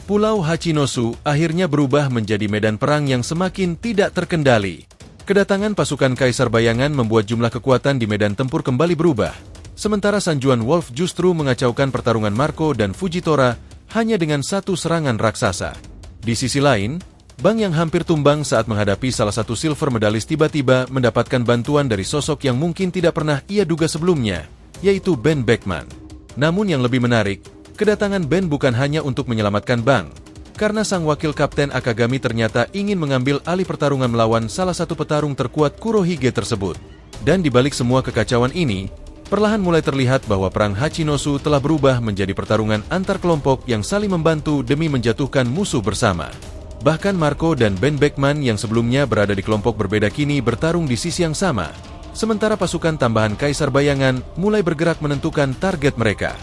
Pulau Hachinosu akhirnya berubah menjadi medan perang yang semakin tidak terkendali. Kedatangan pasukan Kaisar Bayangan membuat jumlah kekuatan di medan tempur kembali berubah. Sementara Sanjuan Wolf justru mengacaukan pertarungan Marco dan Fujitora hanya dengan satu serangan raksasa. Di sisi lain, Bang yang hampir tumbang saat menghadapi salah satu silver medalis tiba-tiba mendapatkan bantuan dari sosok yang mungkin tidak pernah ia duga sebelumnya, yaitu Ben Beckman. Namun yang lebih menarik, kedatangan Ben bukan hanya untuk menyelamatkan Bang, karena sang wakil kapten Akagami ternyata ingin mengambil alih pertarungan melawan salah satu petarung terkuat Kurohige tersebut. Dan di balik semua kekacauan ini, perlahan mulai terlihat bahwa perang Hachinosu telah berubah menjadi pertarungan antar kelompok yang saling membantu demi menjatuhkan musuh bersama. Bahkan Marco dan Ben Beckman yang sebelumnya berada di kelompok berbeda kini bertarung di sisi yang sama, sementara pasukan tambahan Kaisar Bayangan mulai bergerak menentukan target mereka.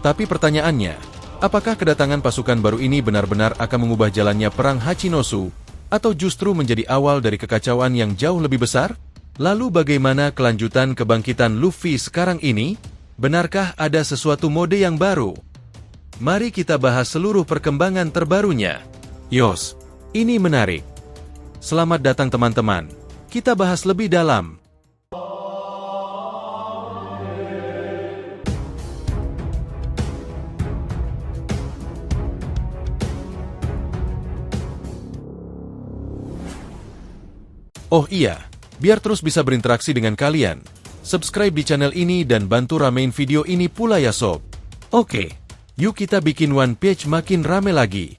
Tapi pertanyaannya, apakah kedatangan pasukan baru ini benar-benar akan mengubah jalannya perang Hachinosu, atau justru menjadi awal dari kekacauan yang jauh lebih besar? Lalu bagaimana kelanjutan kebangkitan Luffy sekarang ini? Benarkah ada sesuatu mode yang baru? Mari kita bahas seluruh perkembangan terbarunya. Yos, ini menarik. Selamat datang teman-teman. Kita bahas lebih dalam. Oh iya, biar terus bisa berinteraksi dengan kalian, subscribe di channel ini dan bantu ramein video ini pula ya sob. Oke, yuk kita bikin One Piece makin rame lagi.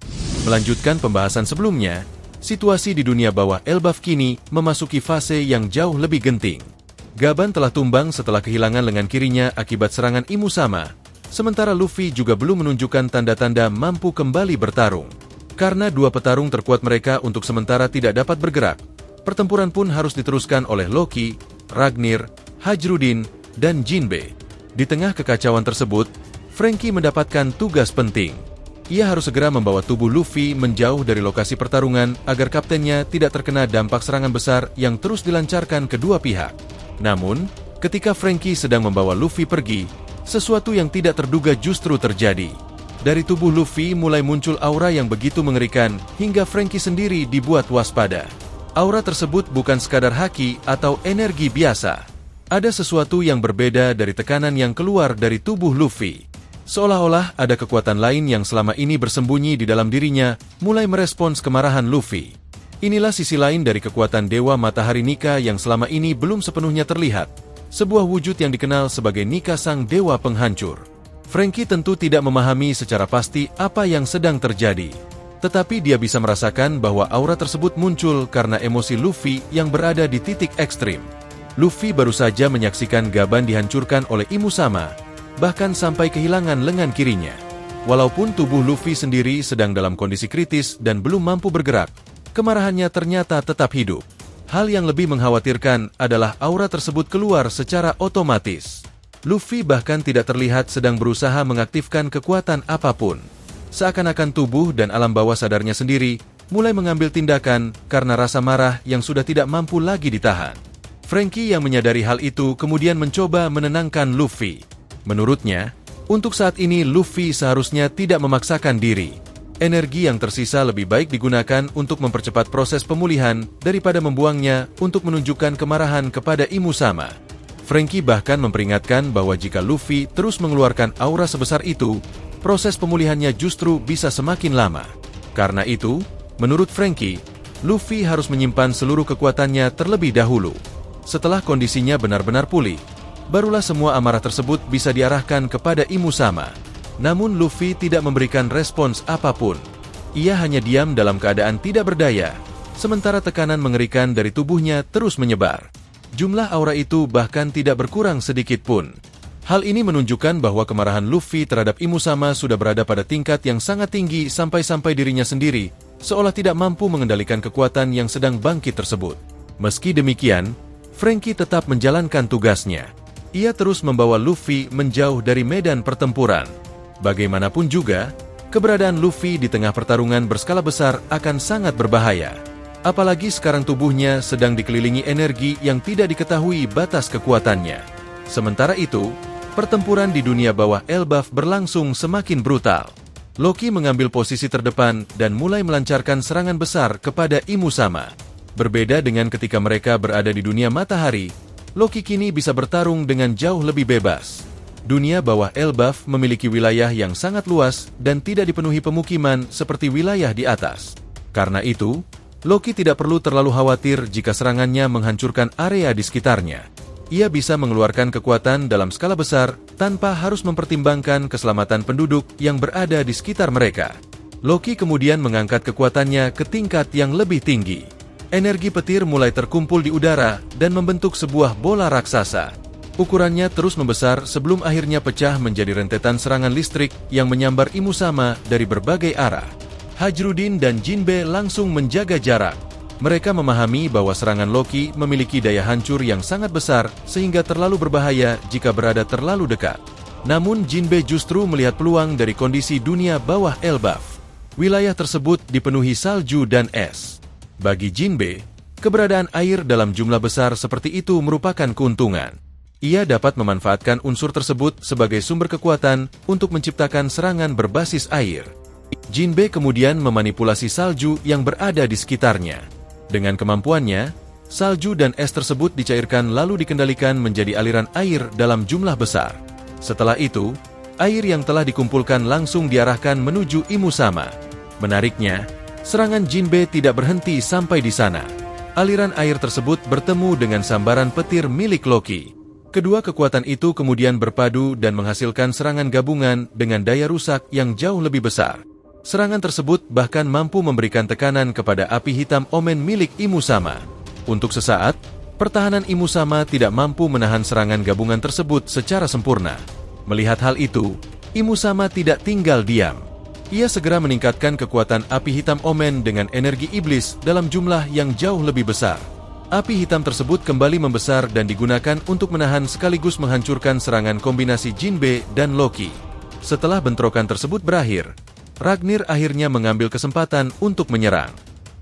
Melanjutkan pembahasan sebelumnya, situasi di dunia bawah Elbaf kini memasuki fase yang jauh lebih genting. Gaban telah tumbang setelah kehilangan lengan kirinya akibat serangan Imusama, sementara Luffy juga belum menunjukkan tanda-tanda mampu kembali bertarung. Karena dua petarung terkuat mereka untuk sementara tidak dapat bergerak, pertempuran pun harus diteruskan oleh Loki, Ragnir, Hajrudin, dan Jinbe. Di tengah kekacauan tersebut, Franky mendapatkan tugas penting. Ia harus segera membawa tubuh Luffy menjauh dari lokasi pertarungan agar kaptennya tidak terkena dampak serangan besar yang terus dilancarkan kedua pihak. Namun, ketika Franky sedang membawa Luffy pergi, sesuatu yang tidak terduga justru terjadi. Dari tubuh Luffy mulai muncul aura yang begitu mengerikan hingga Franky sendiri dibuat waspada. Aura tersebut bukan sekadar haki atau energi biasa. Ada sesuatu yang berbeda dari tekanan yang keluar dari tubuh Luffy. Seolah-olah ada kekuatan lain yang selama ini bersembunyi di dalam dirinya, mulai merespons kemarahan Luffy. Inilah sisi lain dari kekuatan Dewa Matahari Nika yang selama ini belum sepenuhnya terlihat. Sebuah wujud yang dikenal sebagai Nika Sang Dewa Penghancur. Franky tentu tidak memahami secara pasti apa yang sedang terjadi. Tetapi dia bisa merasakan bahwa aura tersebut muncul karena emosi Luffy yang berada di titik ekstrim. Luffy baru saja menyaksikan Gaban dihancurkan oleh Imusama, bahkan sampai kehilangan lengan kirinya. Walaupun tubuh Luffy sendiri sedang dalam kondisi kritis dan belum mampu bergerak, kemarahannya ternyata tetap hidup. Hal yang lebih mengkhawatirkan adalah aura tersebut keluar secara otomatis. Luffy bahkan tidak terlihat sedang berusaha mengaktifkan kekuatan apapun. Seakan-akan tubuh dan alam bawah sadarnya sendiri mulai mengambil tindakan karena rasa marah yang sudah tidak mampu lagi ditahan. Franky yang menyadari hal itu kemudian mencoba menenangkan Luffy. Menurutnya, untuk saat ini Luffy seharusnya tidak memaksakan diri. Energi yang tersisa lebih baik digunakan untuk mempercepat proses pemulihan daripada membuangnya untuk menunjukkan kemarahan kepada Imusama. Franky bahkan memperingatkan bahwa jika Luffy terus mengeluarkan aura sebesar itu, proses pemulihannya justru bisa semakin lama. Karena itu, menurut Franky, Luffy harus menyimpan seluruh kekuatannya terlebih dahulu. Setelah kondisinya benar-benar pulih, barulah semua amarah tersebut bisa diarahkan kepada Imusama. Namun Luffy tidak memberikan respons apapun. Ia hanya diam dalam keadaan tidak berdaya, sementara tekanan mengerikan dari tubuhnya terus menyebar. Jumlah aura itu bahkan tidak berkurang sedikit pun. Hal ini menunjukkan bahwa kemarahan Luffy terhadap Imusama sudah berada pada tingkat yang sangat tinggi sampai-sampai dirinya sendiri seolah tidak mampu mengendalikan kekuatan yang sedang bangkit tersebut. Meski demikian, Franky tetap menjalankan tugasnya. Ia terus membawa Luffy menjauh dari medan pertempuran. Bagaimanapun juga, keberadaan Luffy di tengah pertarungan berskala besar akan sangat berbahaya. Apalagi sekarang tubuhnya sedang dikelilingi energi yang tidak diketahui batas kekuatannya. Sementara itu, pertempuran di dunia bawah Elbaf berlangsung semakin brutal. Loki mengambil posisi terdepan dan mulai melancarkan serangan besar kepada Imusama. Berbeda dengan ketika mereka berada di dunia matahari, Loki kini bisa bertarung dengan jauh lebih bebas. Dunia bawah Elbaf memiliki wilayah yang sangat luas dan tidak dipenuhi pemukiman seperti wilayah di atas. Karena itu, Loki tidak perlu terlalu khawatir jika serangannya menghancurkan area di sekitarnya. Ia bisa mengeluarkan kekuatan dalam skala besar tanpa harus mempertimbangkan keselamatan penduduk yang berada di sekitar mereka. Loki kemudian mengangkat kekuatannya ke tingkat yang lebih tinggi. Energi petir mulai terkumpul di udara dan membentuk sebuah bola raksasa. Ukurannya terus membesar sebelum akhirnya pecah menjadi rentetan serangan listrik yang menyambar Imusama dari berbagai arah. Hajrudin dan Jinbe langsung menjaga jarak. Mereka memahami bahwa serangan Loki memiliki daya hancur yang sangat besar sehingga terlalu berbahaya jika berada terlalu dekat. Namun Jinbe justru melihat peluang dari kondisi dunia bawah Elbaf. Wilayah tersebut dipenuhi salju dan es. Bagi Jinbe, keberadaan air dalam jumlah besar seperti itu merupakan keuntungan. Ia dapat memanfaatkan unsur tersebut sebagai sumber kekuatan untuk menciptakan serangan berbasis air. Jinbe kemudian memanipulasi salju yang berada di sekitarnya. Dengan kemampuannya, salju dan es tersebut dicairkan lalu dikendalikan menjadi aliran air dalam jumlah besar. Setelah itu, air yang telah dikumpulkan langsung diarahkan menuju Imusama. Menariknya, serangan Jinbe tidak berhenti sampai di sana. Aliran air tersebut bertemu dengan sambaran petir milik Loki. Kedua kekuatan itu kemudian berpadu dan menghasilkan serangan gabungan dengan daya rusak yang jauh lebih besar. Serangan tersebut bahkan mampu memberikan tekanan kepada api hitam omen milik Imusama. Untuk sesaat, pertahanan Imusama tidak mampu menahan serangan gabungan tersebut secara sempurna. Melihat hal itu, Imusama tidak tinggal diam. Ia segera meningkatkan kekuatan api hitam omen dengan energi iblis dalam jumlah yang jauh lebih besar. Api hitam tersebut kembali membesar dan digunakan untuk menahan sekaligus menghancurkan serangan kombinasi Jinbe dan Loki. Setelah bentrokan tersebut berakhir, Ragnir akhirnya mengambil kesempatan untuk menyerang.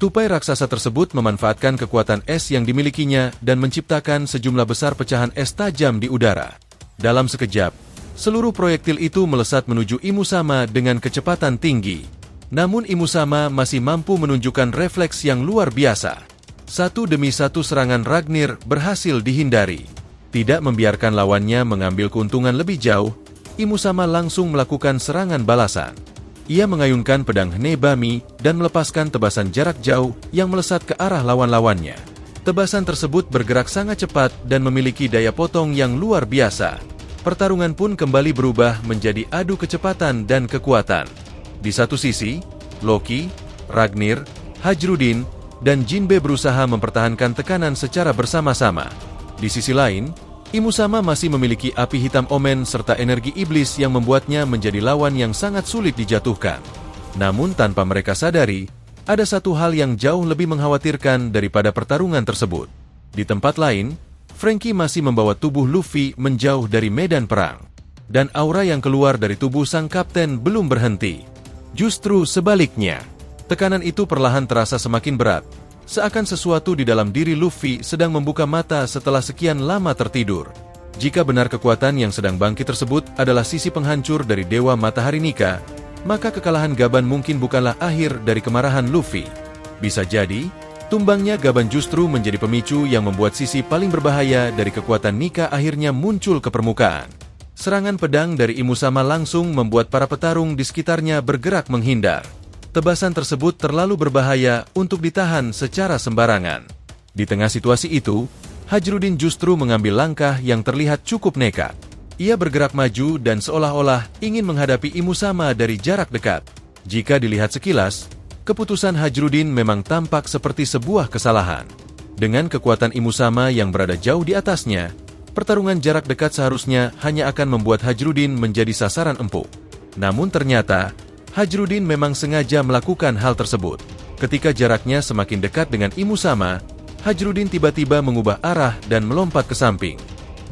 Tupai raksasa tersebut memanfaatkan kekuatan es yang dimilikinya dan menciptakan sejumlah besar pecahan es tajam di udara. Dalam sekejap, seluruh proyektil itu melesat menuju Imusama dengan kecepatan tinggi. Namun Imusama masih mampu menunjukkan refleks yang luar biasa. Satu demi satu serangan Ragnir berhasil dihindari. Tidak membiarkan lawannya mengambil keuntungan lebih jauh, Imusama langsung melakukan serangan balasan. Ia mengayunkan pedang Nebami dan melepaskan tebasan jarak jauh yang melesat ke arah lawan-lawannya. Tebasan tersebut bergerak sangat cepat dan memiliki daya potong yang luar biasa. Pertarungan pun kembali berubah menjadi adu kecepatan dan kekuatan. Di satu sisi, Loki, Ragnir, Hajrudin, dan Jinbe berusaha mempertahankan tekanan secara bersama-sama. Di sisi lain, Imusama masih memiliki api hitam omen serta energi iblis yang membuatnya menjadi lawan yang sangat sulit dijatuhkan. Namun tanpa mereka sadari, ada satu hal yang jauh lebih mengkhawatirkan daripada pertarungan tersebut. Di tempat lain, Franky masih membawa tubuh Luffy menjauh dari medan perang. Dan aura yang keluar dari tubuh sang kapten belum berhenti. Justru sebaliknya, tekanan itu perlahan terasa semakin berat. Seakan sesuatu di dalam diri Luffy sedang membuka mata setelah sekian lama tertidur. Jika benar kekuatan yang sedang bangkit tersebut adalah sisi penghancur dari Dewa Matahari Nika, maka kekalahan Gaban mungkin bukanlah akhir dari kemarahan Luffy. Bisa jadi, tumbangnya Gaban justru menjadi pemicu yang membuat sisi paling berbahaya dari kekuatan Nika akhirnya muncul ke permukaan. Serangan pedang dari Imusama langsung membuat para petarung di sekitarnya bergerak menghindar. Tebasan tersebut terlalu berbahaya untuk ditahan secara sembarangan. Di tengah situasi itu, Hajrudin justru mengambil langkah yang terlihat cukup nekat. Ia bergerak maju dan seolah-olah ingin menghadapi Imusama dari jarak dekat. Jika dilihat sekilas, keputusan Hajrudin memang tampak seperti sebuah kesalahan. Dengan kekuatan Imusama yang berada jauh di atasnya, pertarungan jarak dekat seharusnya hanya akan membuat Hajrudin menjadi sasaran empuk. Namun ternyata, Hajrudin memang sengaja melakukan hal tersebut. Ketika jaraknya semakin dekat dengan Imusama, Hajrudin tiba-tiba mengubah arah dan melompat ke samping.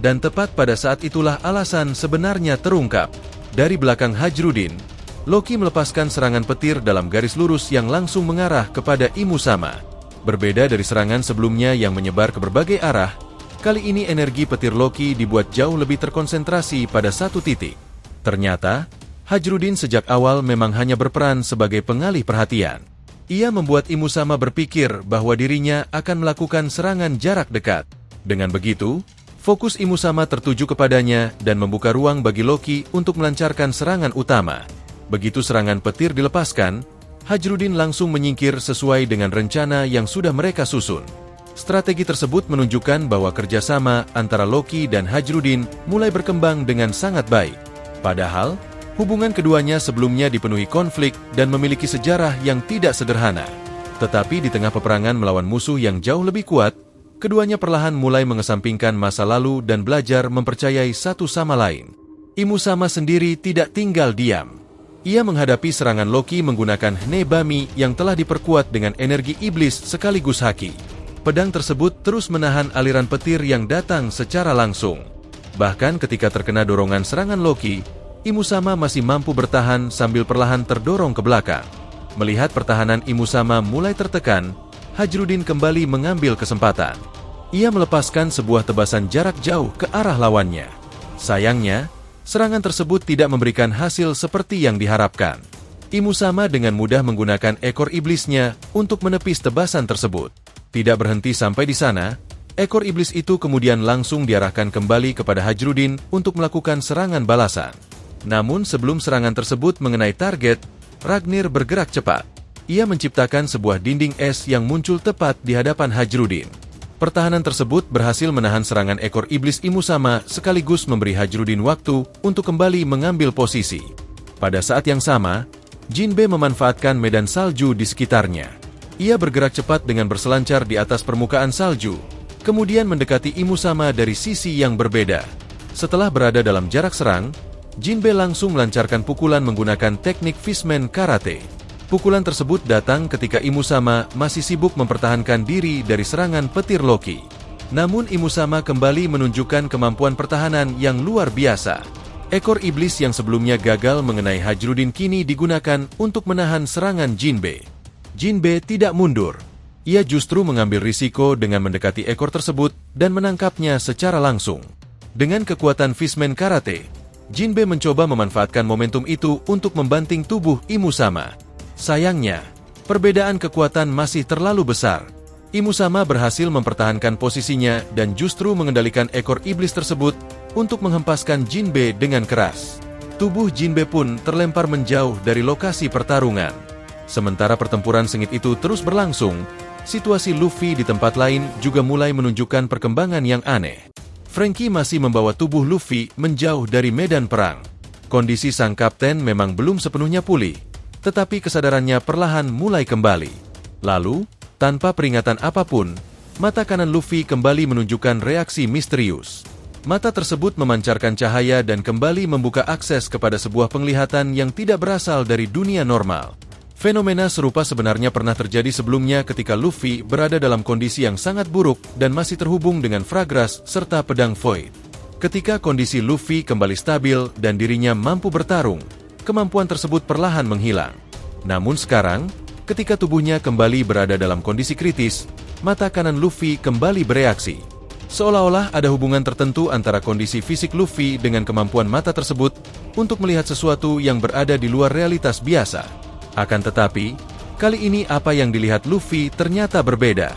Dan tepat pada saat itulah alasan sebenarnya terungkap. Dari belakang Hajrudin, Loki melepaskan serangan petir dalam garis lurus yang langsung mengarah kepada Imusama. Berbeda dari serangan sebelumnya yang menyebar ke berbagai arah, kali ini energi petir Loki dibuat jauh lebih terkonsentrasi pada satu titik. Ternyata, Hajrudin sejak awal memang hanya berperan sebagai pengalih perhatian. Ia membuat Imusama berpikir bahwa dirinya akan melakukan serangan jarak dekat. Dengan begitu, fokus Imusama tertuju kepadanya dan membuka ruang bagi Loki untuk melancarkan serangan utama. Begitu serangan petir dilepaskan, Hajrudin langsung menyingkir sesuai dengan rencana yang sudah mereka susun. Strategi tersebut menunjukkan bahwa kerjasama antara Loki dan Hajrudin mulai berkembang dengan sangat baik. Padahal, hubungan keduanya sebelumnya dipenuhi konflik dan memiliki sejarah yang tidak sederhana. Tetapi di tengah peperangan melawan musuh yang jauh lebih kuat, keduanya perlahan mulai mengesampingkan masa lalu dan belajar mempercayai satu sama lain. Imusama sendiri tidak tinggal diam. Ia menghadapi serangan Loki menggunakan Nebami yang telah diperkuat dengan energi iblis sekaligus haki. Pedang tersebut terus menahan aliran petir yang datang secara langsung. Bahkan ketika terkena dorongan serangan Loki, Imusama masih mampu bertahan sambil perlahan terdorong ke belakang. Melihat pertahanan Imusama mulai tertekan, Hajrudin kembali mengambil kesempatan. Ia melepaskan sebuah tebasan jarak jauh ke arah lawannya. Sayangnya, serangan tersebut tidak memberikan hasil seperti yang diharapkan. Imusama dengan mudah menggunakan ekor iblisnya untuk menepis tebasan tersebut. Tidak berhenti sampai di sana, ekor iblis itu kemudian langsung diarahkan kembali kepada Hajrudin untuk melakukan serangan balasan. Namun sebelum serangan tersebut mengenai target, Ragnir bergerak cepat. Ia menciptakan sebuah dinding es yang muncul tepat di hadapan Hajrudin. Pertahanan tersebut berhasil menahan serangan ekor iblis Imusama sekaligus memberi Hajrudin waktu untuk kembali mengambil posisi. Pada saat yang sama, Jinbe memanfaatkan medan salju di sekitarnya. Ia bergerak cepat dengan berselancar di atas permukaan salju, kemudian mendekati Imusama dari sisi yang berbeda. Setelah berada dalam jarak serang, Jinbe langsung melancarkan pukulan menggunakan teknik Fishman Karate. Pukulan tersebut datang ketika Imusama masih sibuk mempertahankan diri dari serangan petir Loki. Namun Imusama kembali menunjukkan kemampuan pertahanan yang luar biasa. Ekor iblis yang sebelumnya gagal mengenai Hajrudin kini digunakan untuk menahan serangan Jinbe. Jinbe tidak mundur. Ia justru mengambil risiko dengan mendekati ekor tersebut dan menangkapnya secara langsung. Dengan kekuatan Fishman Karate, Jinbe mencoba memanfaatkan momentum itu untuk membanting tubuh Imusama. Sayangnya, perbedaan kekuatan masih terlalu besar. Imusama berhasil mempertahankan posisinya dan justru mengendalikan ekor iblis tersebut untuk menghempaskan Jinbe dengan keras. Tubuh Jinbe pun terlempar menjauh dari lokasi pertarungan. Sementara pertempuran sengit itu terus berlangsung, situasi Luffy di tempat lain juga mulai menunjukkan perkembangan yang aneh. Franky masih membawa tubuh Luffy menjauh dari medan perang. Kondisi sang kapten memang belum sepenuhnya pulih, tetapi kesadarannya perlahan mulai kembali. Lalu, tanpa peringatan apapun, mata kanan Luffy kembali menunjukkan reaksi misterius. Mata tersebut memancarkan cahaya dan kembali membuka akses kepada sebuah penglihatan yang tidak berasal dari dunia normal. Fenomena serupa sebenarnya pernah terjadi sebelumnya ketika Luffy berada dalam kondisi yang sangat buruk dan masih terhubung dengan Fragras serta pedang Void. Ketika kondisi Luffy kembali stabil dan dirinya mampu bertarung, kemampuan tersebut perlahan menghilang. Namun sekarang, ketika tubuhnya kembali berada dalam kondisi kritis, mata kanan Luffy kembali bereaksi. Seolah-olah ada hubungan tertentu antara kondisi fisik Luffy dengan kemampuan mata tersebut untuk melihat sesuatu yang berada di luar realitas biasa. Akan tetapi, kali ini apa yang dilihat Luffy ternyata berbeda.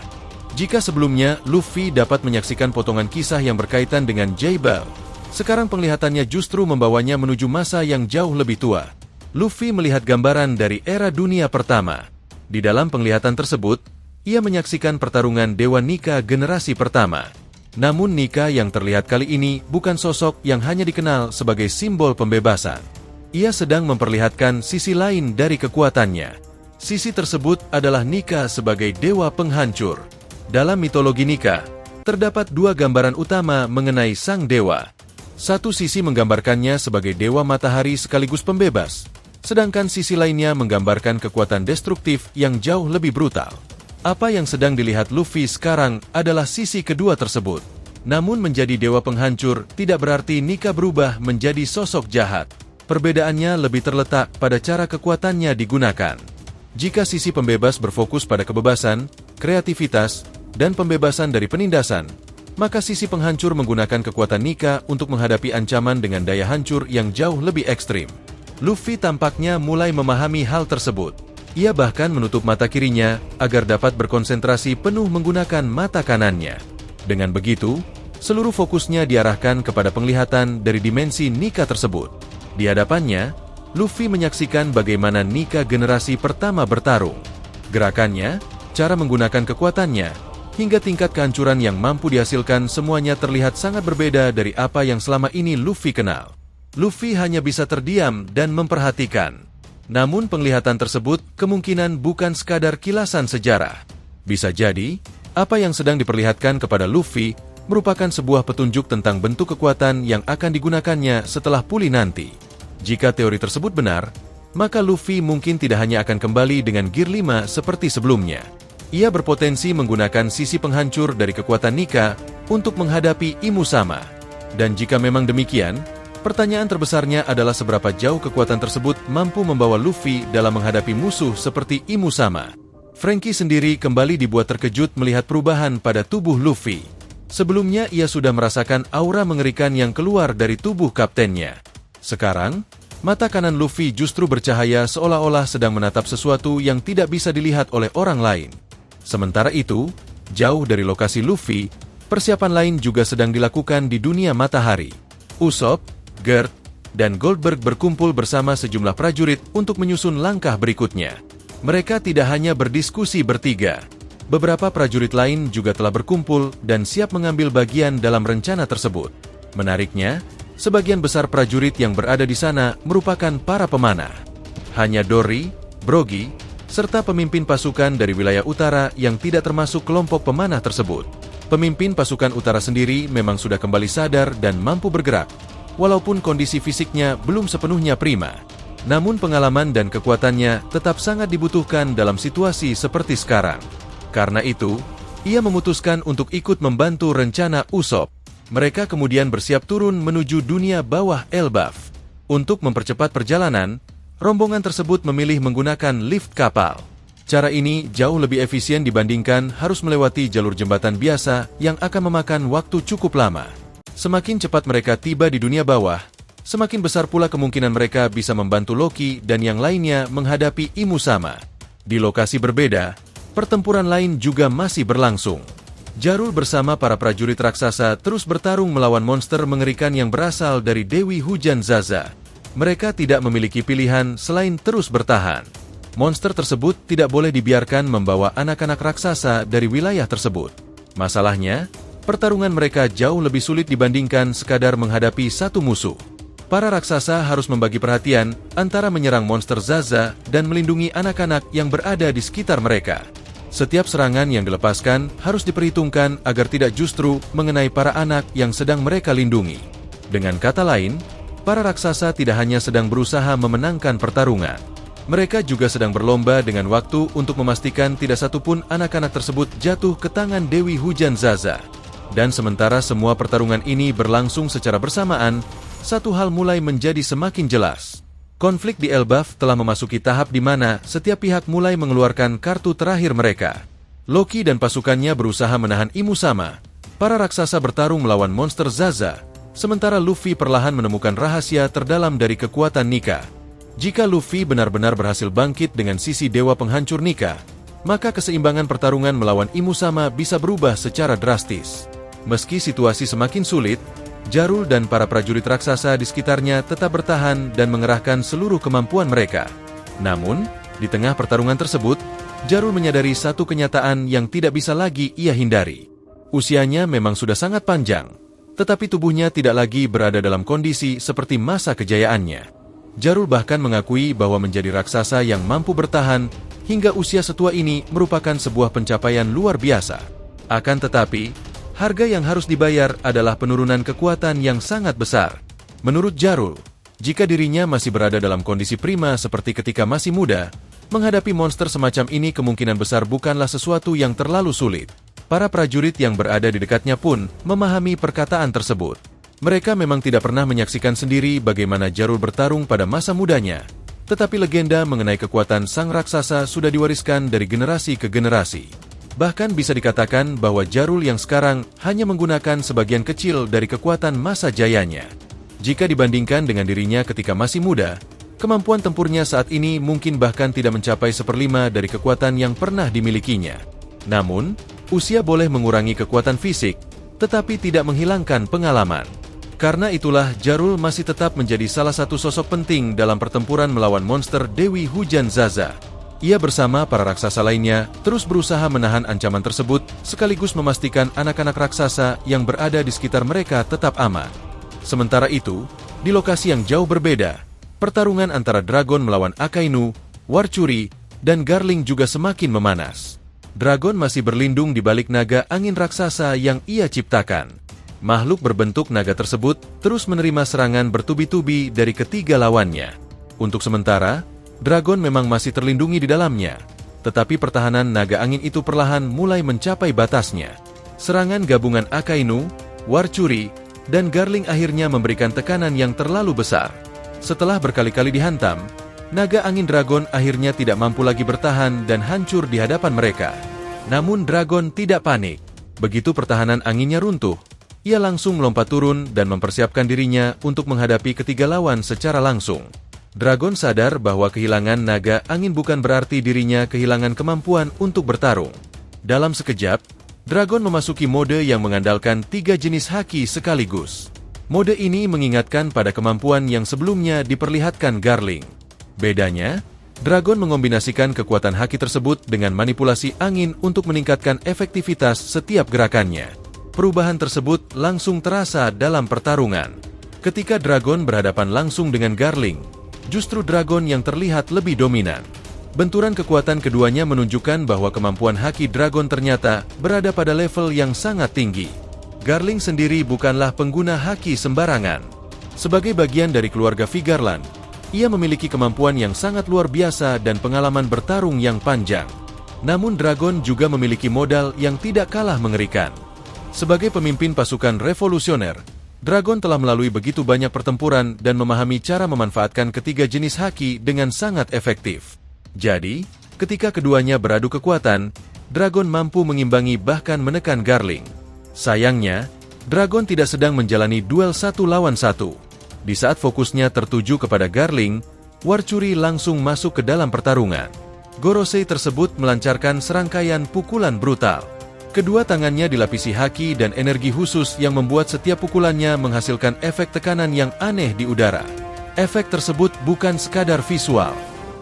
Jika sebelumnya Luffy dapat menyaksikan potongan kisah yang berkaitan dengan Jabal, sekarang penglihatannya justru membawanya menuju masa yang jauh lebih tua. Luffy melihat gambaran dari era dunia pertama. Di dalam penglihatan tersebut, ia menyaksikan pertarungan Dewa Nika generasi pertama. Namun Nika yang terlihat kali ini bukan sosok yang hanya dikenal sebagai simbol pembebasan. Ia sedang memperlihatkan sisi lain dari kekuatannya. Sisi tersebut adalah Nika sebagai dewa penghancur. Dalam mitologi Nika, terdapat dua gambaran utama mengenai sang dewa. Satu sisi menggambarkannya sebagai dewa matahari sekaligus pembebas, sedangkan sisi lainnya menggambarkan kekuatan destruktif yang jauh lebih brutal. Apa yang sedang dilihat Luffy sekarang adalah sisi kedua tersebut. Namun menjadi dewa penghancur tidak berarti Nika berubah menjadi sosok jahat. Perbedaannya lebih terletak pada cara kekuatannya digunakan. Jika sisi pembebas berfokus pada kebebasan, kreativitas, dan pembebasan dari penindasan, maka sisi penghancur menggunakan kekuatan Nika untuk menghadapi ancaman dengan daya hancur yang jauh lebih ekstrim. Luffy tampaknya mulai memahami hal tersebut. Ia bahkan menutup mata kirinya agar dapat berkonsentrasi penuh menggunakan mata kanannya. Dengan begitu, seluruh fokusnya diarahkan kepada penglihatan dari dimensi Nika tersebut. Di hadapannya, Luffy menyaksikan bagaimana Nika generasi pertama bertarung. Gerakannya, cara menggunakan kekuatannya, hingga tingkat kehancuran yang mampu dihasilkan semuanya terlihat sangat berbeda dari apa yang selama ini Luffy kenal. Luffy hanya bisa terdiam dan memperhatikan. Namun penglihatan tersebut kemungkinan bukan sekadar kilasan sejarah. Bisa jadi, apa yang sedang diperlihatkan kepada Luffy merupakan sebuah petunjuk tentang bentuk kekuatan yang akan digunakannya setelah pulih nanti. Jika teori tersebut benar, maka Luffy mungkin tidak hanya akan kembali dengan Gear 5 seperti sebelumnya. Ia berpotensi menggunakan sisi penghancur dari kekuatan Nika untuk menghadapi Imusama. Dan jika memang demikian, pertanyaan terbesarnya adalah seberapa jauh kekuatan tersebut mampu membawa Luffy dalam menghadapi musuh seperti Imusama. Franky sendiri kembali dibuat terkejut melihat perubahan pada tubuh Luffy. Sebelumnya ia sudah merasakan aura mengerikan yang keluar dari tubuh kaptennya. Sekarang, mata kanan Luffy justru bercahaya seolah-olah sedang menatap sesuatu yang tidak bisa dilihat oleh orang lain. Sementara itu, jauh dari lokasi Luffy, persiapan lain juga sedang dilakukan di dunia matahari. Usopp, Gert, dan Goldberg berkumpul bersama sejumlah prajurit untuk menyusun langkah berikutnya. Mereka tidak hanya berdiskusi bertiga. Beberapa prajurit lain juga telah berkumpul dan siap mengambil bagian dalam rencana tersebut. Menariknya, sebagian besar prajurit yang berada di sana merupakan para pemanah. Hanya Dory, Brogy, serta pemimpin pasukan dari wilayah utara yang tidak termasuk kelompok pemanah tersebut. Pemimpin pasukan utara sendiri memang sudah kembali sadar dan mampu bergerak, walaupun kondisi fisiknya belum sepenuhnya prima. Namun pengalaman dan kekuatannya tetap sangat dibutuhkan dalam situasi seperti sekarang. Karena itu, ia memutuskan untuk ikut membantu rencana Usopp. Mereka kemudian bersiap turun menuju dunia bawah Elbaf. Untuk mempercepat perjalanan, rombongan tersebut memilih menggunakan lift kapal. Cara ini jauh lebih efisien dibandingkan harus melewati jalur jembatan biasa yang akan memakan waktu cukup lama. Semakin cepat mereka tiba di dunia bawah, semakin besar pula kemungkinan mereka bisa membantu Loki dan yang lainnya menghadapi Imusama. Di lokasi berbeda, pertempuran lain juga masih berlangsung. Jarul bersama para prajurit raksasa terus bertarung melawan monster mengerikan yang berasal dari Dewi Hujan Zaza. Mereka tidak memiliki pilihan selain terus bertahan. Monster tersebut tidak boleh dibiarkan membawa anak-anak raksasa dari wilayah tersebut. Masalahnya, pertarungan mereka jauh lebih sulit dibandingkan sekadar menghadapi satu musuh. Para raksasa harus membagi perhatian antara menyerang monster Zaza dan melindungi anak-anak yang berada di sekitar mereka. Setiap serangan yang dilepaskan harus diperhitungkan agar tidak justru mengenai para anak yang sedang mereka lindungi. Dengan kata lain, para raksasa tidak hanya sedang berusaha memenangkan pertarungan. Mereka juga sedang berlomba dengan waktu untuk memastikan tidak satupun anak-anak tersebut jatuh ke tangan Dewi Hujan Zaza. Dan sementara semua pertarungan ini berlangsung secara bersamaan, satu hal mulai menjadi semakin jelas. Konflik di Elbaf telah memasuki tahap di mana setiap pihak mulai mengeluarkan kartu terakhir mereka. Loki dan pasukannya berusaha menahan Imusama. Para raksasa bertarung melawan monster Zaza, sementara Luffy perlahan menemukan rahasia terdalam dari kekuatan Nika. Jika Luffy benar-benar berhasil bangkit dengan sisi dewa penghancur Nika, maka keseimbangan pertarungan melawan Imusama bisa berubah secara drastis. Meski situasi semakin sulit, Jarul dan para prajurit raksasa di sekitarnya tetap bertahan dan mengerahkan seluruh kemampuan mereka. Namun, di tengah pertarungan tersebut, Jarul menyadari satu kenyataan yang tidak bisa lagi ia hindari. Usianya memang sudah sangat panjang, tetapi tubuhnya tidak lagi berada dalam kondisi seperti masa kejayaannya. Jarul bahkan mengakui bahwa menjadi raksasa yang mampu bertahan hingga usia setua ini merupakan sebuah pencapaian luar biasa. Akan tetapi, harga yang harus dibayar adalah penurunan kekuatan yang sangat besar. Menurut Jarul, jika dirinya masih berada dalam kondisi prima seperti ketika masih muda, menghadapi monster semacam ini kemungkinan besar bukanlah sesuatu yang terlalu sulit. Para prajurit yang berada di dekatnya pun memahami perkataan tersebut. Mereka memang tidak pernah menyaksikan sendiri bagaimana Jarul bertarung pada masa mudanya, tetapi legenda mengenai kekuatan sang raksasa sudah diwariskan dari generasi ke generasi. Bahkan bisa dikatakan bahwa Jarul yang sekarang hanya menggunakan sebagian kecil dari kekuatan masa jayanya. Jika dibandingkan dengan dirinya ketika masih muda, Kemampuan tempurnya saat ini mungkin bahkan tidak mencapai 1/5 dari kekuatan yang pernah dimilikinya. Namun, usia boleh mengurangi kekuatan fisik, tetapi tidak menghilangkan pengalaman. Karena itulah Jarul masih tetap menjadi salah satu sosok penting dalam pertempuran melawan monster Dewi Hujan Zaza. Ia bersama para raksasa lainnya terus berusaha menahan ancaman tersebut, sekaligus memastikan anak-anak raksasa yang berada di sekitar mereka tetap aman. Sementara itu, di lokasi yang jauh berbeda, pertarungan antara Dragon melawan Akainu, Warcuri, dan Garling juga semakin memanas. Dragon masih berlindung di balik naga angin raksasa yang ia ciptakan. Makhluk berbentuk naga tersebut terus menerima serangan bertubi-tubi dari ketiga lawannya. Untuk sementara, Dragon memang masih terlindungi di dalamnya, tetapi pertahanan naga angin itu perlahan mulai mencapai batasnya. Serangan gabungan Akainu, Warcuri, dan Garling akhirnya memberikan tekanan yang terlalu besar. Setelah berkali-kali dihantam, naga angin Dragon akhirnya tidak mampu lagi bertahan dan hancur di hadapan mereka. Namun Dragon tidak panik. Begitu pertahanan anginnya runtuh, ia langsung melompat turun dan mempersiapkan dirinya untuk menghadapi ketiga lawan secara langsung. Dragon sadar bahwa kehilangan naga angin bukan berarti dirinya kehilangan kemampuan untuk bertarung. Dalam sekejap, Dragon memasuki mode yang mengandalkan 3 jenis haki sekaligus. Mode ini mengingatkan pada kemampuan yang sebelumnya diperlihatkan Garling. Bedanya, Dragon mengombinasikan kekuatan haki tersebut dengan manipulasi angin untuk meningkatkan efektivitas setiap gerakannya. Perubahan tersebut langsung terasa dalam pertarungan. Ketika Dragon berhadapan langsung dengan Garling, justru Dragon yang terlihat lebih dominan. Benturan kekuatan keduanya menunjukkan bahwa kemampuan haki Dragon ternyata berada pada level yang sangat tinggi. Garling sendiri bukanlah pengguna haki sembarangan. Sebagai bagian dari keluarga Vigarland, ia memiliki kemampuan yang sangat luar biasa dan pengalaman bertarung yang panjang. Namun Dragon juga memiliki modal yang tidak kalah mengerikan. Sebagai pemimpin pasukan revolusioner, Dragon telah melalui begitu banyak pertempuran dan memahami cara memanfaatkan ketiga jenis haki dengan sangat efektif. Jadi, ketika keduanya beradu kekuatan, Dragon mampu mengimbangi bahkan menekan Garling. Sayangnya, Dragon tidak sedang menjalani duel 1 lawan 1. Di saat fokusnya tertuju kepada Garling, Warcuri langsung masuk ke dalam pertarungan. Gorosei tersebut melancarkan serangkaian pukulan brutal. Kedua tangannya dilapisi haki dan energi khusus yang membuat setiap pukulannya menghasilkan efek tekanan yang aneh di udara. Efek tersebut bukan sekadar visual.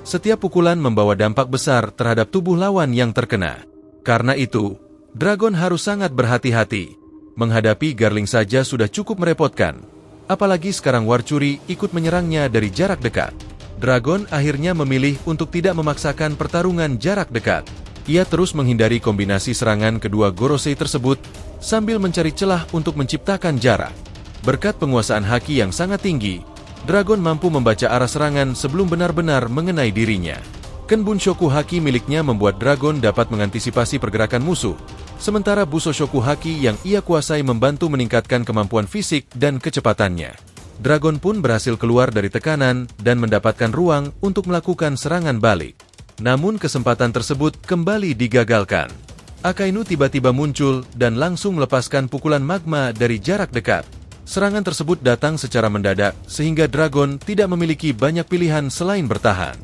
Setiap pukulan membawa dampak besar terhadap tubuh lawan yang terkena. Karena itu, Dragon harus sangat berhati-hati. Menghadapi Garling saja sudah cukup merepotkan. Apalagi sekarang Warcuri ikut menyerangnya dari jarak dekat. Dragon akhirnya memilih untuk tidak memaksakan pertarungan jarak dekat. Ia terus menghindari kombinasi serangan kedua Gorosei tersebut, sambil mencari celah untuk menciptakan jarak. Berkat penguasaan haki yang sangat tinggi, Dragon mampu membaca arah serangan sebelum benar-benar mengenai dirinya. Kenbunshoku haki miliknya membuat Dragon dapat mengantisipasi pergerakan musuh, sementara Busoshoku haki yang ia kuasai membantu meningkatkan kemampuan fisik dan kecepatannya. Dragon pun berhasil keluar dari tekanan dan mendapatkan ruang untuk melakukan serangan balik. Namun kesempatan tersebut kembali digagalkan. Akainu tiba-tiba muncul dan langsung melepaskan pukulan magma dari jarak dekat. Serangan tersebut datang secara mendadak, sehingga Dragon tidak memiliki banyak pilihan selain bertahan.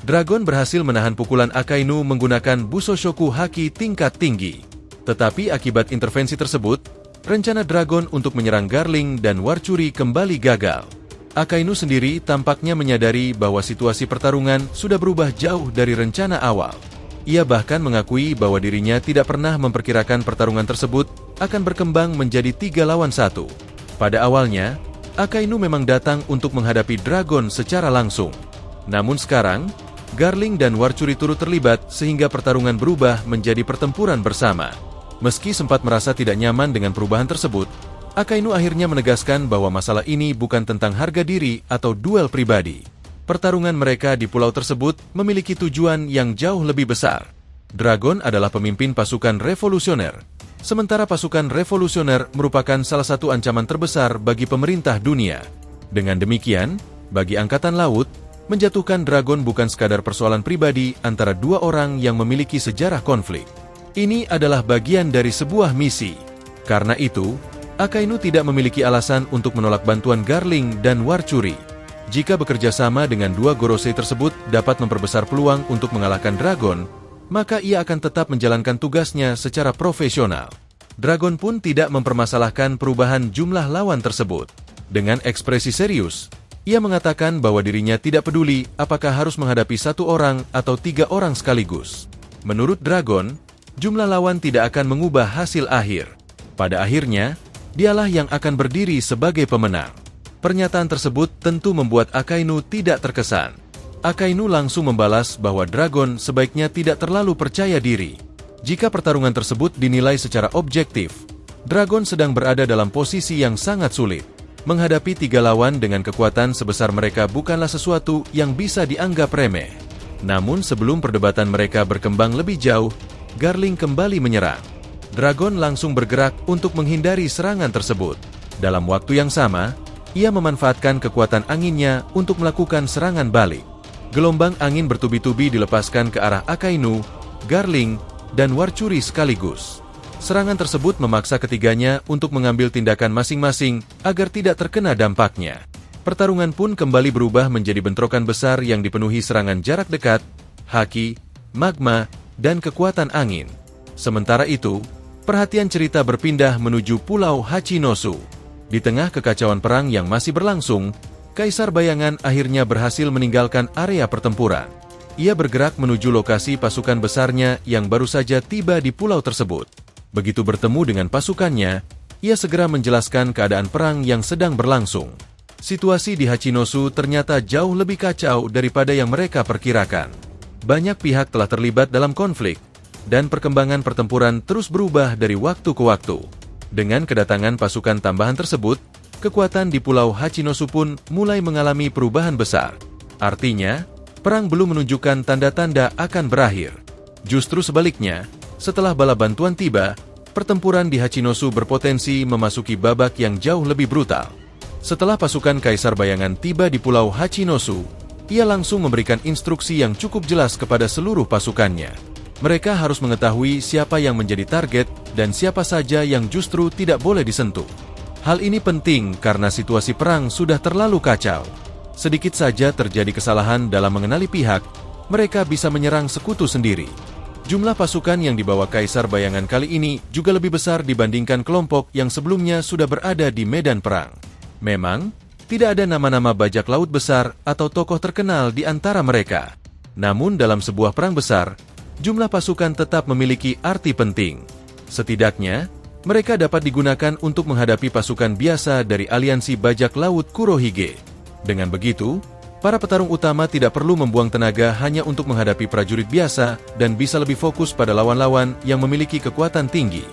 Dragon berhasil menahan pukulan Akainu menggunakan Busoshoku haki tingkat tinggi. Tetapi akibat intervensi tersebut, rencana Dragon untuk menyerang Garling dan Warcuri kembali gagal. Akainu sendiri tampaknya menyadari bahwa situasi pertarungan sudah berubah jauh dari rencana awal. Ia bahkan mengakui bahwa dirinya tidak pernah memperkirakan pertarungan tersebut akan berkembang menjadi 3 lawan 1. Pada awalnya, Akainu memang datang untuk menghadapi Dragon secara langsung. Namun sekarang, Garling dan Warcuri turut terlibat sehingga pertarungan berubah menjadi pertempuran bersama. Meski sempat merasa tidak nyaman dengan perubahan tersebut, Akainu akhirnya menegaskan bahwa masalah ini bukan tentang harga diri atau duel pribadi. Pertarungan mereka di pulau tersebut memiliki tujuan yang jauh lebih besar. Dragon adalah pemimpin pasukan revolusioner, sementara pasukan revolusioner merupakan salah satu ancaman terbesar bagi pemerintah dunia. Dengan demikian, bagi Angkatan Laut, menjatuhkan Dragon bukan sekadar persoalan pribadi antara dua orang yang memiliki sejarah konflik. Ini adalah bagian dari sebuah misi. Karena itu, Akainu tidak memiliki alasan untuk menolak bantuan Garling dan Warcuri. Jika bekerja sama dengan dua Gorosei tersebut dapat memperbesar peluang untuk mengalahkan Dragon, maka ia akan tetap menjalankan tugasnya secara profesional. Dragon pun tidak mempermasalahkan perubahan jumlah lawan tersebut. Dengan ekspresi serius, ia mengatakan bahwa dirinya tidak peduli apakah harus menghadapi satu orang atau 3 orang sekaligus. Menurut Dragon, jumlah lawan tidak akan mengubah hasil akhir. Pada akhirnya, dialah yang akan berdiri sebagai pemenang. Pernyataan tersebut tentu membuat Akainu tidak terkesan. Akainu langsung membalas bahwa Dragon sebaiknya tidak terlalu percaya diri. Jika pertarungan tersebut dinilai secara objektif, Dragon sedang berada dalam posisi yang sangat sulit. Menghadapi 3 lawan dengan kekuatan sebesar mereka bukanlah sesuatu yang bisa dianggap remeh. Namun sebelum perdebatan mereka berkembang lebih jauh, Garling kembali menyerang. Dragon langsung bergerak untuk menghindari serangan tersebut. Dalam waktu yang sama, ia memanfaatkan kekuatan anginnya untuk melakukan serangan balik. Gelombang angin bertubi-tubi dilepaskan ke arah Akainu, Garling, dan Warcuri sekaligus. Serangan tersebut memaksa ketiganya untuk mengambil tindakan masing-masing agar tidak terkena dampaknya. Pertarungan pun kembali berubah menjadi bentrokan besar yang dipenuhi serangan jarak dekat, haki, magma, dan kekuatan angin. Sementara itu, perhatian cerita berpindah menuju Pulau Hachinosu. Di tengah kekacauan perang yang masih berlangsung, Kaisar Bayangan akhirnya berhasil meninggalkan area pertempuran. Ia bergerak menuju lokasi pasukan besarnya yang baru saja tiba di pulau tersebut. Begitu bertemu dengan pasukannya, ia segera menjelaskan keadaan perang yang sedang berlangsung. Situasi di Hachinosu ternyata jauh lebih kacau daripada yang mereka perkirakan. Banyak pihak telah terlibat dalam konflik, dan perkembangan pertempuran terus berubah dari waktu ke waktu. Dengan kedatangan pasukan tambahan tersebut, kekuatan di Pulau Hachinosu pun mulai mengalami perubahan besar. Artinya, perang belum menunjukkan tanda-tanda akan berakhir. Justru sebaliknya, setelah bala bantuan tiba, pertempuran di Hachinosu berpotensi memasuki babak yang jauh lebih brutal. Setelah pasukan Kaisar Bayangan tiba di Pulau Hachinosu, ia langsung memberikan instruksi yang cukup jelas kepada seluruh pasukannya. Mereka harus mengetahui siapa yang menjadi target dan siapa saja yang justru tidak boleh disentuh. Hal ini penting karena situasi perang sudah terlalu kacau. Sedikit saja terjadi kesalahan dalam mengenali pihak, mereka bisa menyerang sekutu sendiri. Jumlah pasukan yang dibawa Kaisar Bayangan kali ini juga lebih besar dibandingkan kelompok yang sebelumnya sudah berada di medan perang. Memang, tidak ada nama-nama bajak laut besar atau tokoh terkenal di antara mereka. Namun dalam sebuah perang besar, jumlah pasukan tetap memiliki arti penting. Setidaknya, mereka dapat digunakan untuk menghadapi pasukan biasa dari aliansi bajak laut Kurohige. Dengan begitu, para petarung utama tidak perlu membuang tenaga hanya untuk menghadapi prajurit biasa dan bisa lebih fokus pada lawan-lawan yang memiliki kekuatan tinggi.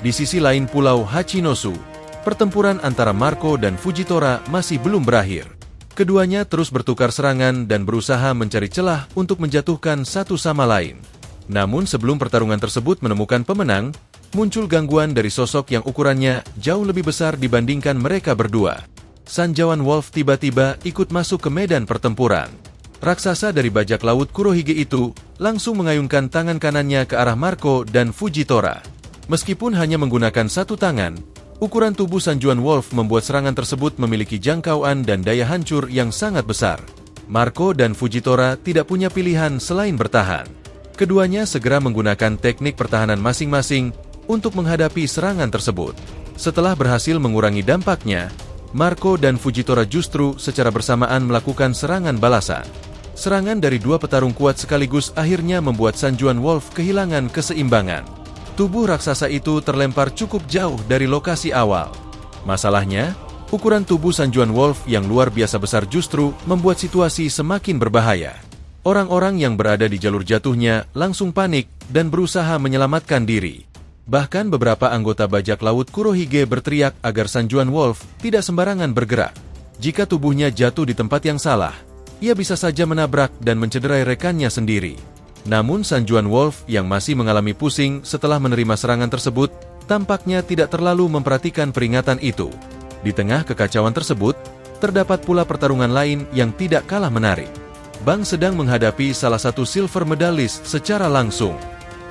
Di sisi lain Pulau Hachinosu, pertempuran antara Marco dan Fujitora masih belum berakhir. Keduanya terus bertukar serangan dan berusaha mencari celah untuk menjatuhkan satu sama lain. Namun sebelum pertarungan tersebut menemukan pemenang, muncul gangguan dari sosok yang ukurannya jauh lebih besar dibandingkan mereka berdua. Sanjawan Wolf tiba-tiba ikut masuk ke medan pertempuran. Raksasa dari bajak laut Kurohige itu langsung mengayunkan tangan kanannya ke arah Marco dan Fujitora. Meskipun hanya menggunakan satu tangan, ukuran tubuh Sanjuan Wolf membuat serangan tersebut memiliki jangkauan dan daya hancur yang sangat besar. Marco dan Fujitora tidak punya pilihan selain bertahan. Keduanya segera menggunakan teknik pertahanan masing-masing untuk menghadapi serangan tersebut. Setelah berhasil mengurangi dampaknya, Marco dan Fujitora justru secara bersamaan melakukan serangan balasan. Serangan dari dua petarung kuat sekaligus akhirnya membuat Sanjuan Wolf kehilangan keseimbangan. Tubuh raksasa itu terlempar cukup jauh dari lokasi awal. Masalahnya, ukuran tubuh Sanjuan Wolf yang luar biasa besar justru membuat situasi semakin berbahaya. Orang-orang yang berada di jalur jatuhnya langsung panik dan berusaha menyelamatkan diri. Bahkan beberapa anggota bajak laut Kurohige berteriak agar Sanjuan Wolf tidak sembarangan bergerak. Jika tubuhnya jatuh di tempat yang salah, ia bisa saja menabrak dan mencederai rekannya sendiri. Namun Sanjuan Wolf yang masih mengalami pusing setelah menerima serangan tersebut, tampaknya tidak terlalu memperhatikan peringatan itu. Di tengah kekacauan tersebut, terdapat pula pertarungan lain yang tidak kalah menarik. Bang sedang menghadapi salah satu silver medalist secara langsung.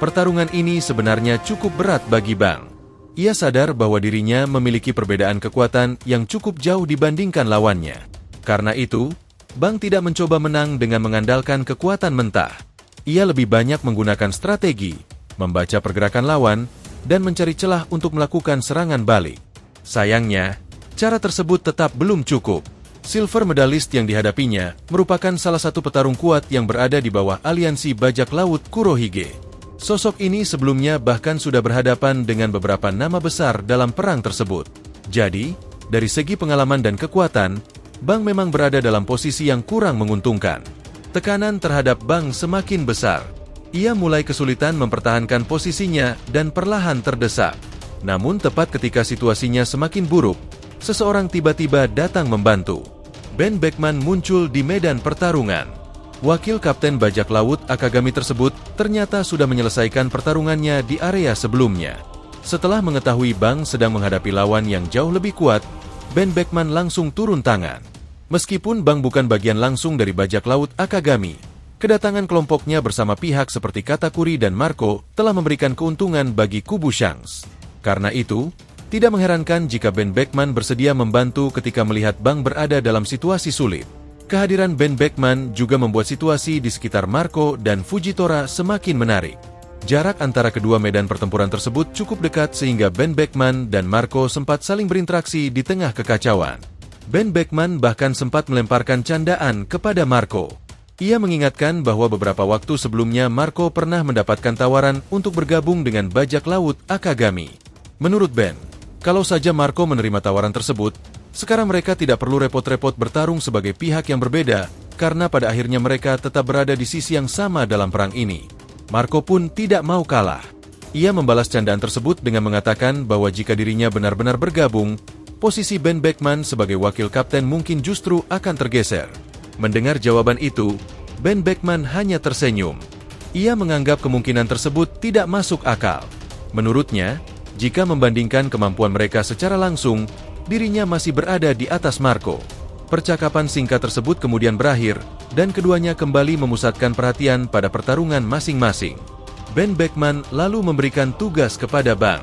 Pertarungan ini sebenarnya cukup berat bagi Bang. Ia sadar bahwa dirinya memiliki perbedaan kekuatan yang cukup jauh dibandingkan lawannya. Karena itu, Bang tidak mencoba menang dengan mengandalkan kekuatan mentah. Ia lebih banyak menggunakan strategi, membaca pergerakan lawan, dan mencari celah untuk melakukan serangan balik. Sayangnya, cara tersebut tetap belum cukup. Silver medalist yang dihadapinya merupakan salah satu petarung kuat yang berada di bawah aliansi bajak laut Kurohige. Sosok ini sebelumnya bahkan sudah berhadapan dengan beberapa nama besar dalam perang tersebut. Jadi, dari segi pengalaman dan kekuatan, Bang memang berada dalam posisi yang kurang menguntungkan. Tekanan terhadap Bang semakin besar. Ia mulai kesulitan mempertahankan posisinya dan perlahan terdesak. Namun tepat ketika situasinya semakin buruk, seseorang tiba-tiba datang membantu. Ben Beckman muncul di medan pertarungan. Wakil Kapten Bajak Laut Akagami tersebut ternyata sudah menyelesaikan pertarungannya di area sebelumnya. Setelah mengetahui Bang sedang menghadapi lawan yang jauh lebih kuat, Ben Beckman langsung turun tangan. Meskipun Bang bukan bagian langsung dari Bajak Laut Akagami, kedatangan kelompoknya bersama pihak seperti Katakuri dan Marco telah memberikan keuntungan bagi kubu Shanks. Karena itu, tidak mengherankan jika Ben Beckman bersedia membantu ketika melihat Bang berada dalam situasi sulit. Kehadiran Ben Beckman juga membuat situasi di sekitar Marco dan Fujitora semakin menarik. Jarak antara kedua medan pertempuran tersebut cukup dekat sehingga Ben Beckman dan Marco sempat saling berinteraksi di tengah kekacauan. Ben Beckman bahkan sempat melemparkan candaan kepada Marco. Ia mengingatkan bahwa beberapa waktu sebelumnya Marco pernah mendapatkan tawaran untuk bergabung dengan Bajak Laut Akagami. Menurut Ben, kalau saja Marco menerima tawaran tersebut, sekarang mereka tidak perlu repot-repot bertarung sebagai pihak yang berbeda, karena pada akhirnya mereka tetap berada di sisi yang sama dalam perang ini. Marco pun tidak mau kalah. Ia membalas candaan tersebut dengan mengatakan bahwa jika dirinya benar-benar bergabung, posisi Ben Beckman sebagai wakil kapten mungkin justru akan tergeser. Mendengar jawaban itu, Ben Beckman hanya tersenyum. Ia menganggap kemungkinan tersebut tidak masuk akal. Menurutnya, jika membandingkan kemampuan mereka secara langsung, dirinya masih berada di atas Marco. Percakapan singkat tersebut kemudian berakhir, dan keduanya kembali memusatkan perhatian pada pertarungan masing-masing. Ben Beckman lalu memberikan tugas kepada Bang.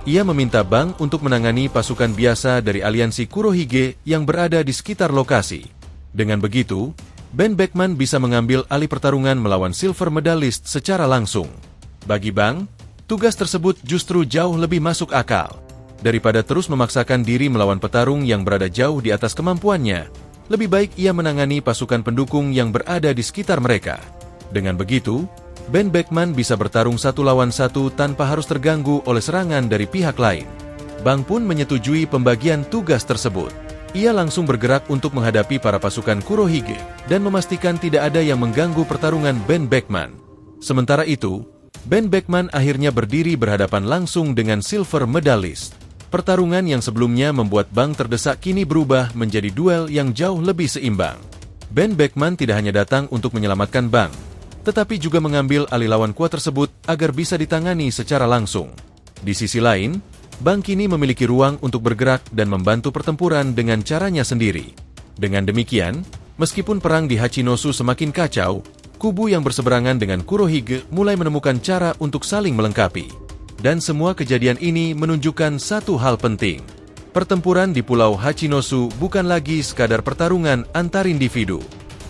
Ia meminta Bang untuk menangani pasukan biasa dari aliansi Kurohige yang berada di sekitar lokasi. Dengan begitu, Ben Beckman bisa mengambil alih pertarungan melawan Silver Medalist secara langsung. Bagi Bang, tugas tersebut justru jauh lebih masuk akal. Daripada terus memaksakan diri melawan petarung yang berada jauh di atas kemampuannya, lebih baik ia menangani pasukan pendukung yang berada di sekitar mereka. Dengan begitu, Ben Beckman bisa bertarung satu lawan satu tanpa harus terganggu oleh serangan dari pihak lain. Bang pun menyetujui pembagian tugas tersebut. Ia langsung bergerak untuk menghadapi para pasukan Kurohige dan memastikan tidak ada yang mengganggu pertarungan Ben Beckman. Sementara itu, Ben Beckman akhirnya berdiri berhadapan langsung dengan Silver Medalist. Pertarungan yang sebelumnya membuat Bang terdesak kini berubah menjadi duel yang jauh lebih seimbang. Ben Beckman tidak hanya datang untuk menyelamatkan Bang, tetapi juga mengambil alih lawan kuat tersebut agar bisa ditangani secara langsung. Di sisi lain, Bang kini memiliki ruang untuk bergerak dan membantu pertempuran dengan caranya sendiri. Dengan demikian, meskipun perang di Hachinosu semakin kacau, kubu yang berseberangan dengan Kurohige mulai menemukan cara untuk saling melengkapi. Dan semua kejadian ini menunjukkan satu hal penting. Pertempuran di Pulau Hachinosu bukan lagi sekadar pertarungan antar individu.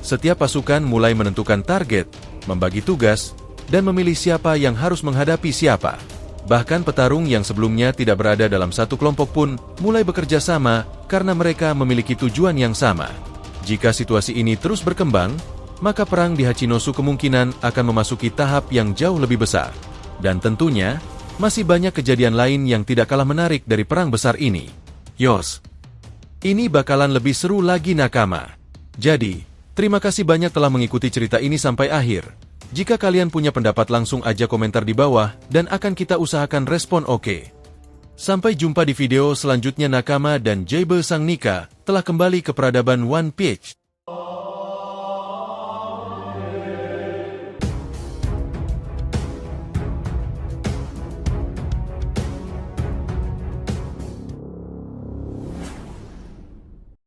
Setiap pasukan mulai menentukan target, membagi tugas, dan memilih siapa yang harus menghadapi siapa. Bahkan petarung yang sebelumnya tidak berada dalam satu kelompok pun mulai bekerja sama karena mereka memiliki tujuan yang sama. Jika situasi ini terus berkembang, maka perang di Hachinosu kemungkinan akan memasuki tahap yang jauh lebih besar. Dan tentunya, masih banyak kejadian lain yang tidak kalah menarik dari perang besar ini. Yos, ini bakalan lebih seru lagi nakama. Jadi, terima kasih banyak telah mengikuti cerita ini sampai akhir. Jika kalian punya pendapat langsung aja komentar di bawah dan akan kita usahakan respon oke. Sampai jumpa di video selanjutnya nakama dan Jable Sang Nika telah kembali ke peradaban One Piece.